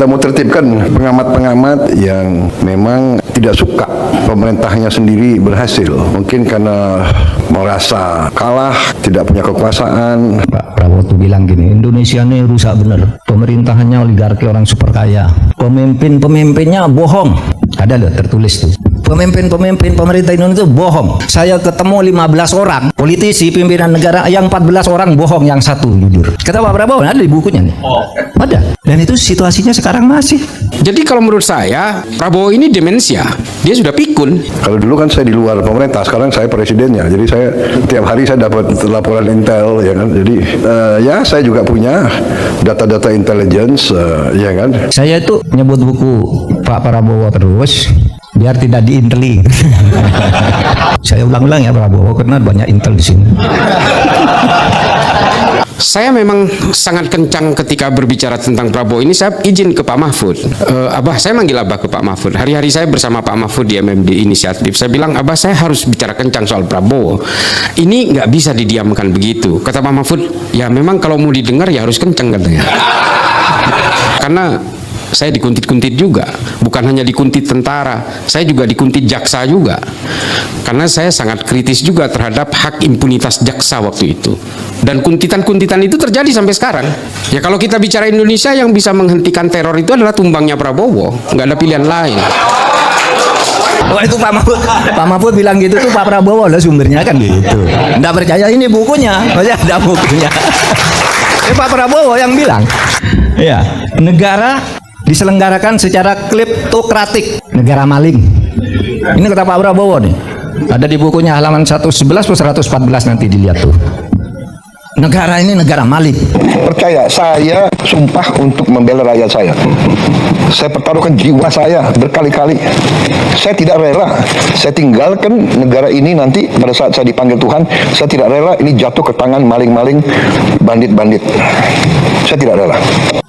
kita mau tertibkan pengamat-pengamat yang memang tidak suka pemerintahnya sendiri berhasil. Mungkin karena merasa kalah, tidak punya kekuasaan. Pak Prabowo tuh bilang gini, Indonesia ini rusak bener. Pemerintahannya oligarki, orang super kaya. Pemimpinnya bohong. Ada loh tertulis tuh. Pemimpin pemerintah Indonesia itu bohong. Saya ketemu 15 orang politisi pimpinan negara, yang 14 orang bohong, yang satu jujur. Kata Pak Prabowo, ada di bukunya nih. Ada. Dan itu situasinya sekarang masih. Jadi kalau menurut saya Prabowo ini demensia. Dia sudah pikun. Kalau dulu kan saya di luar pemerintah, sekarang saya presidennya. Jadi saya tiap hari saya dapat laporan intel, ya kan. Jadi ya saya juga punya data-data intelligence, ya kan. Saya itu nyebut buku Pak Prabowo terus biar tidak diinteli. Saya ulang-ulang ya Prabowo karena banyak intel di sini. Saya memang sangat kencang ketika berbicara tentang Prabowo ini. Saya izin ke Pak Mahfud. Abah, saya manggil Abah ke Pak Mahfud. Hari-hari saya bersama Pak Mahfud di MMD Inisiatif. Saya bilang, Abah, saya harus bicara kencang soal Prabowo. Ini nggak bisa didiamkan begitu. Kata Pak Mahfud, ya memang kalau mau didengar ya harus kencang katanya. Karena saya dikuntit-kuntit juga, bukan hanya dikuntit tentara, saya juga dikuntit jaksa juga, karena saya sangat kritis juga terhadap hak impunitas jaksa waktu itu, dan kuntitan-kuntitan itu terjadi sampai sekarang. Ya kalau kita bicara Indonesia, yang bisa menghentikan teror itu adalah tumbangnya Prabowo, nggak ada pilihan lain. Wah, itu Pak Mahfud bilang gitu tuh, Pak Prabowo lah sumbernya kan gitu. Nggak percaya, ini bukunya, maksudnya ada bukunya. Ini Pak Prabowo yang bilang, ya negara diselenggarakan secara kleptokratik, negara maling. Ini kata Pak Prabowo nih, ada di bukunya halaman 111 atau 114, nanti dilihat tuh. Negara ini negara maling. Percaya, saya sumpah untuk membela rakyat saya. Saya pertaruhkan jiwa saya berkali-kali. Saya tidak rela saya tinggalkan negara ini nanti pada saat saya dipanggil Tuhan. Saya tidak rela ini jatuh ke tangan maling-maling, bandit-bandit. Saya tidak rela.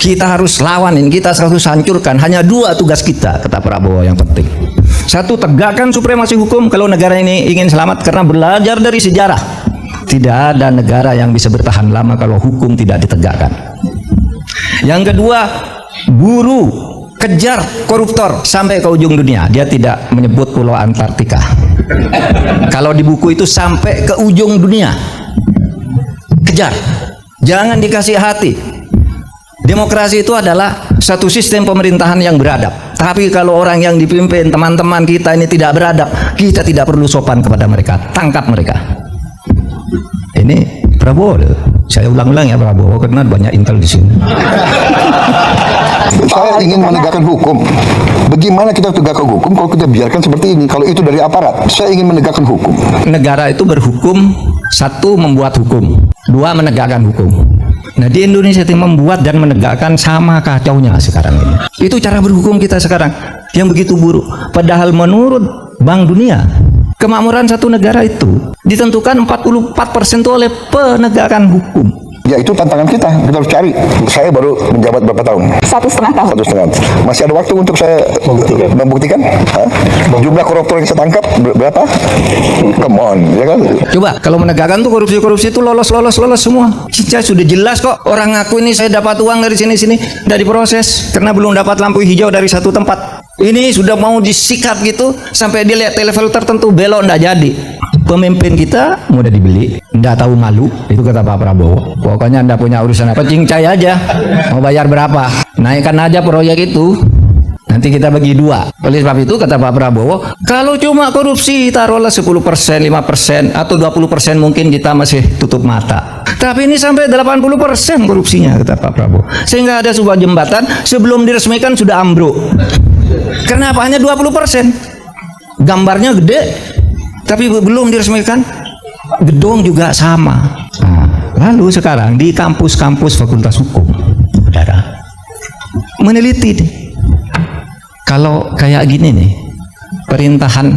Kita harus lawan ini, kita harus hancurkan. Hanya dua tugas kita, kata Prabowo, yang penting. Satu, tegakkan supremasi hukum kalau negara ini ingin selamat, karena belajar dari sejarah. Tidak ada negara yang bisa bertahan lama kalau hukum tidak ditegakkan. Yang kedua, buru, kejar koruptor sampai ke ujung dunia. Dia tidak menyebut pulau Antartika. Kalau di buku itu sampai ke ujung dunia. Kejar. Jangan dikasih hati. Demokrasi itu adalah satu sistem pemerintahan yang beradab. Tapi kalau orang yang dipimpin, teman-teman kita ini tidak beradab, kita tidak perlu sopan kepada mereka. Tangkap mereka. Ini Prabowo, saya ulang-ulang ya Prabowo karena banyak intel di sini. Saya ingin menegakkan hukum. Bagaimana kita tegakkan hukum kalau kita biarkan seperti ini? Kalau itu dari aparat, saya ingin menegakkan hukum. Negara itu berhukum, satu membuat hukum, dua menegakkan hukum. Nah di Indonesia itu membuat dan menegakkan sama kacaunya sekarang ini. Itu cara berhukum kita sekarang yang begitu buruk. Padahal menurut Bank Dunia, kemakmuran satu negara itu ditentukan 44% itu oleh penegakan hukum. Ya itu tantangan kita harus cari. Saya baru menjabat berapa tahun? 1,5 tahun. 1,5. Masih ada waktu untuk saya membuktikan. Jumlah koruptor yang saya tangkap berapa? Come on, ya kan? Coba kalau menegakkan tuh korupsi itu lolos semua. Saya sudah jelas kok, orang ngaku ini saya dapat uang dari sini dari proses karena belum dapat lampu hijau dari satu tempat. Ini sudah mau disikat gitu sampai dia lihat level tertentu belok, ndak jadi. Pemimpin kita mudah dibeli, ndak tahu malu, itu kata Pak Prabowo. Pokoknya ndak punya urusan apa, cincai aja, mau bayar berapa, naikkan aja proyek itu, nanti kita bagi dua. Oleh sebab itu kata Pak Prabowo, kalau cuma korupsi taruhlah 10%, 5% atau 20% mungkin kita masih tutup mata. Tapi ini sampai 80% korupsinya kata Pak Prabowo. Sehingga ada sebuah jembatan sebelum diresmikan sudah ambruk. Kenapa hanya 20%? Gambarnya gede, tapi belum diresmikan. Gedung juga sama. Nah, lalu sekarang di kampus-kampus Fakultas Hukum, saudara, meneliti nih. Kalau kayak gini nih, perintahan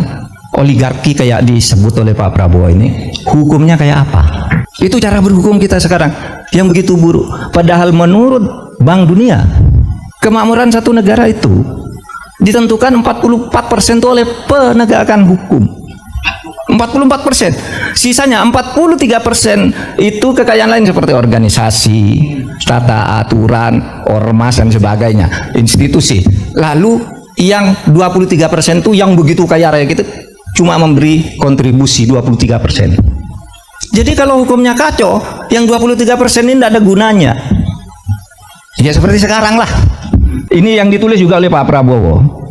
oligarki kayak disebut oleh Pak Prabowo ini, hukumnya kayak apa? Itu cara berhukum kita sekarang yang begitu buruk. Padahal menurut Bank Dunia, kemakmuran satu negara itu ditentukan 44% itu oleh penegakan hukum. 44%. Sisanya 43% itu kekayaan lain seperti organisasi, tata aturan, ormas dan sebagainya, institusi. Lalu yang 23% itu yang begitu kaya raya gitu cuma memberi kontribusi 23%. Jadi kalau hukumnya kacau, yang 23% ini tidak ada gunanya. Ya seperti sekarang lah. Ini yang ditulis juga oleh Pak Prabowo.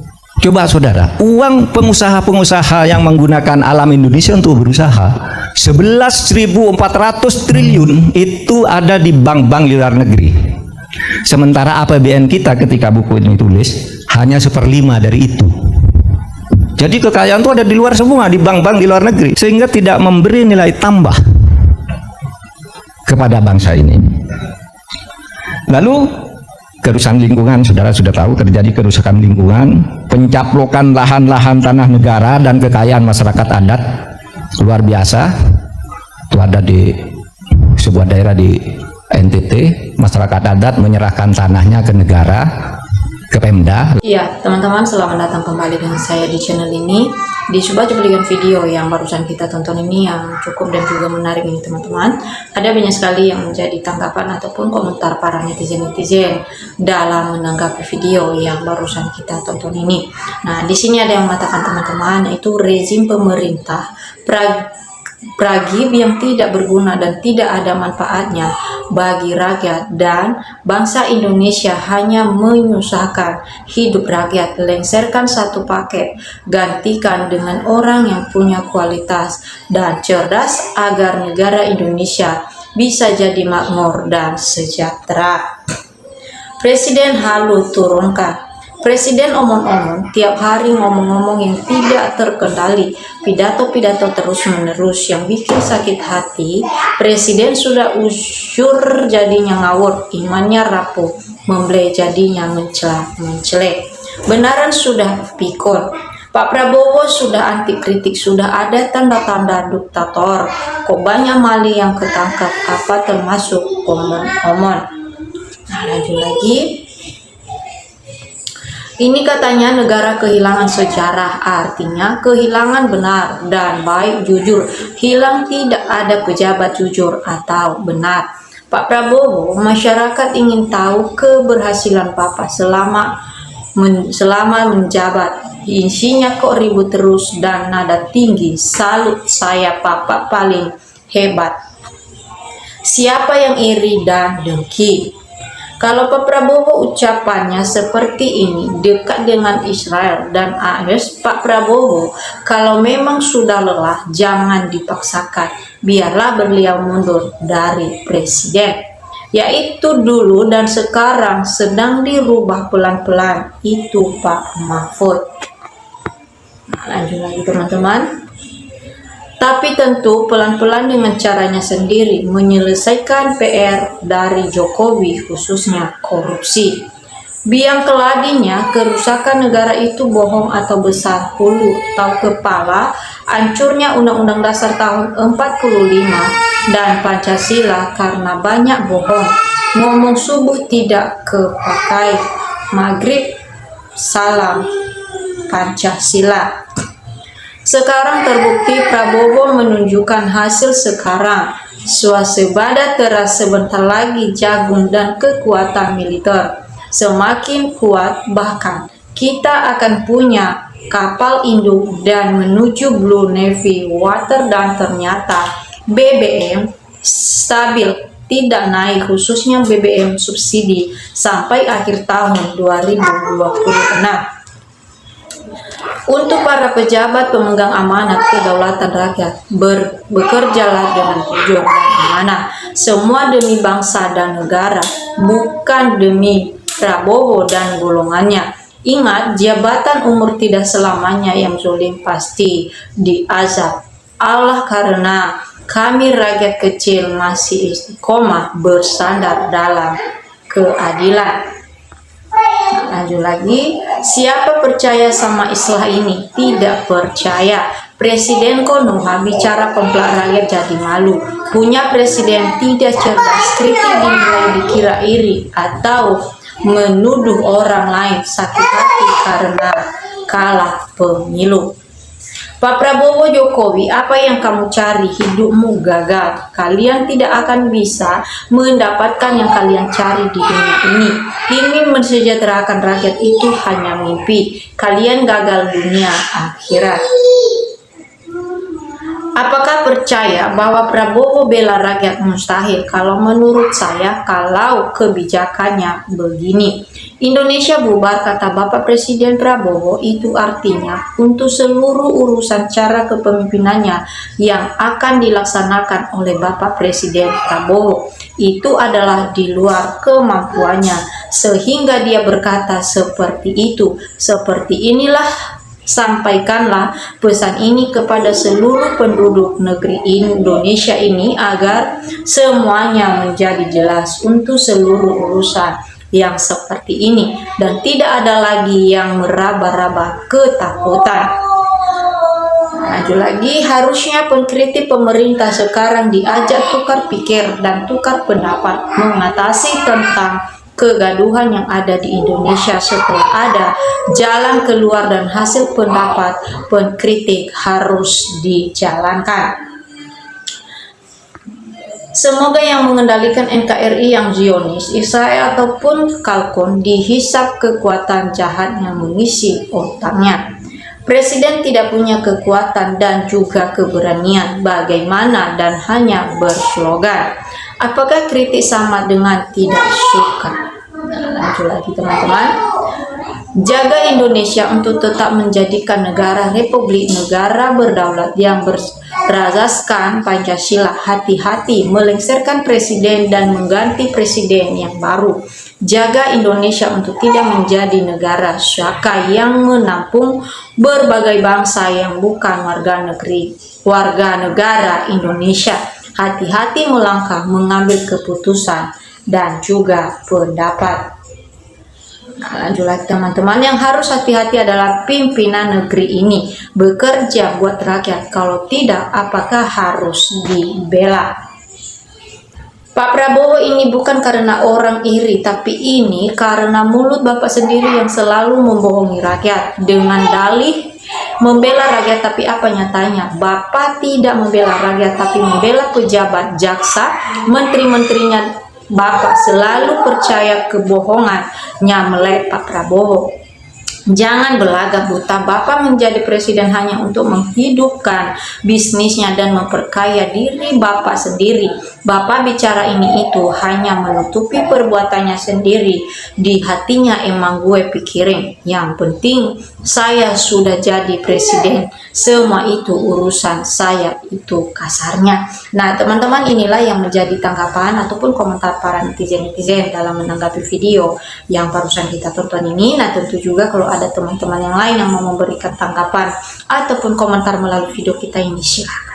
Coba saudara, uang pengusaha-pengusaha yang menggunakan alam Indonesia untuk berusaha 11.400 triliun itu ada di bank-bank di luar negeri. Sementara APBN kita ketika buku ini tulis hanya 1/5 dari itu. Jadi kekayaan itu ada di luar semua, di bank-bank di luar negeri, sehingga tidak memberi nilai tambah kepada bangsa ini. Lalu kerusakan lingkungan, saudara sudah tahu terjadi kerusakan lingkungan, pencaplokan lahan-lahan tanah negara dan kekayaan masyarakat adat luar biasa. Itu ada di sebuah daerah di NTT, masyarakat adat menyerahkan tanahnya ke negara, ke Pemda. Iya, teman-teman, selamat datang kembali dengan saya di channel ini. Di sebuah cuplikan video yang barusan kita tonton ini yang cukup dan juga menarik ini teman-teman, ada banyak sekali yang menjadi tanggapan ataupun komentar para netizen-netizen dalam menanggapi video yang barusan kita tonton ini. Nah, di sini ada yang mengatakan teman-teman, itu rezim pemerintah Pragib yang tidak berguna dan tidak ada manfaatnya bagi rakyat, dan bangsa Indonesia hanya menyusahkan hidup rakyat. Lengserkan satu paket, gantikan dengan orang yang punya kualitas dan cerdas agar negara Indonesia bisa jadi makmur dan sejahtera. Presiden halu turunkan. Presiden omong-omong, tiap hari ngomong-ngomong yang tidak terkendali, pidato-pidato terus-menerus yang bikin sakit hati. Presiden sudah usyur jadinya ngawur, imannya rapuh, membelai jadinya mencelek. Benaran sudah pikun. Pak Prabowo sudah anti kritik, sudah ada tanda-tanda diktator. Kok banyak mali yang ketangkap, apa termasuk omon-omon. Nah, lanjut lagi. Ini katanya negara kehilangan sejarah, artinya kehilangan benar dan baik jujur. Hilang tidak ada pejabat jujur atau benar. Pak Prabowo, masyarakat ingin tahu keberhasilan Papa selama menjabat. Isinya kok ribut terus dan nada tinggi. Salut saya, Papa paling hebat. Siapa yang iri dan dengki? Kalau Pak Prabowo ucapannya seperti ini, dekat dengan Israel dan AS, Pak Prabowo, kalau memang sudah lelah, jangan dipaksakan. Biarlah beliau mundur dari presiden. Yaitu dulu dan sekarang sedang dirubah pelan-pelan. Itu Pak Mahfud. Nah, lanjut lagi teman-teman. Tapi tentu pelan-pelan dengan caranya sendiri menyelesaikan PR dari Jokowi, khususnya korupsi. Biang keladinya, kerusakan negara itu bohong atau besar hulu atau kepala, hancurnya Undang-Undang Dasar tahun 45 dan Pancasila karena banyak bohong. Ngomong subuh tidak kepakai, maghrib salam Pancasila. Sekarang terbukti Prabowo menunjukkan hasil sekarang. Swasembada teras sebentar lagi jagung dan kekuatan militer semakin kuat, bahkan kita akan punya kapal induk dan menuju Blue Navy Water, dan ternyata BBM stabil, tidak naik, khususnya BBM subsidi sampai akhir tahun 2026. Untuk para pejabat pemegang amanat kedaulatan rakyat, bekerjalah dengan jujur dan amanah, semua demi bangsa dan negara, bukan demi Prabowo dan golongannya. Ingat, jabatan umur tidak selamanya, yang zalim pasti diazab Allah, karena kami rakyat kecil masih istiqomah bersandar dalam keadilan. Lanjut lagi, siapa percaya sama islah ini? Tidak percaya. Presiden Konoha bicara komplak rakyat jadi malu. Punya presiden tidak cerdas, kritik dinilai dikira iri atau menuduh orang lain sakit hati karena kalah pemilu. Pak Prabowo Jokowi, apa yang kamu cari? Hidupmu gagal. Kalian tidak akan bisa mendapatkan yang kalian cari di dunia ini. Ini mensejahterakan rakyat itu hanya mimpi. Kalian gagal dunia akhirat. Apakah percaya bahwa Prabowo bela rakyat? Mustahil. Kalau menurut saya, kalau kebijakannya begini. Indonesia bubar, kata Bapak Presiden Prabowo, itu artinya untuk seluruh urusan cara kepemimpinannya yang akan dilaksanakan oleh Bapak Presiden Prabowo itu adalah di luar kemampuannya, sehingga dia berkata seperti itu. Seperti inilah, sampaikanlah pesan ini kepada seluruh penduduk negeri Indonesia ini agar semuanya menjadi jelas untuk seluruh urusan yang seperti ini dan tidak ada lagi yang meraba-raba ketakutan. Maju lagi, harusnya pengkritik pemerintah sekarang diajak tukar pikir dan tukar pendapat mengatasi tentang kegaduhan yang ada di Indonesia. Setelah ada jalan keluar dan hasil pendapat pengkritik harus dijalankan. Semoga yang mengendalikan NKRI yang Zionis, Israel ataupun Kalkun dihisap kekuatan jahat yang mengisi otaknya. Presiden tidak punya kekuatan dan juga keberanian bagaimana dan hanya berslogan. Apakah kritik sama dengan tidak suka? Lanjut lagi teman-teman. Jaga Indonesia untuk tetap menjadikan negara republik, negara berdaulat yang berasaskan Pancasila. Hati-hati melengsarkan presiden dan mengganti presiden yang baru. Jaga Indonesia untuk tidak menjadi negara syaka yang menampung berbagai bangsa yang bukan warga negara Indonesia. Hati-hati melangkah mengambil keputusan dan juga pendapat. Nah, lanjut lagi teman-teman, yang harus hati-hati adalah pimpinan negeri ini bekerja buat rakyat, kalau tidak apakah harus dibela? Pak Prabowo ini bukan karena orang iri, tapi ini karena mulut Bapak sendiri yang selalu membohongi rakyat dengan dalih membela rakyat, tapi apa nyatanya? Bapak tidak membela rakyat, tapi membela pejabat, jaksa, menteri-menterinya. Bapak selalu percaya kebohongannya melek Pak Prabowo. Jangan belagak buta. Bapak menjadi presiden hanya untuk menghidupkan bisnisnya dan memperkaya diri Bapak sendiri. Bapak bicara ini itu hanya menutupi perbuatannya sendiri. Di hatinya emang gue pikirin, yang penting saya sudah jadi presiden, semua itu urusan saya, itu kasarnya. Nah teman-teman, inilah yang menjadi tanggapan ataupun komentar para netizen-netizen dalam menanggapi video yang barusan kita tonton ini. Nah tentu juga kalau ada teman-teman yang lain yang mau memberikan tanggapan ataupun komentar melalui video kita ini, silakan.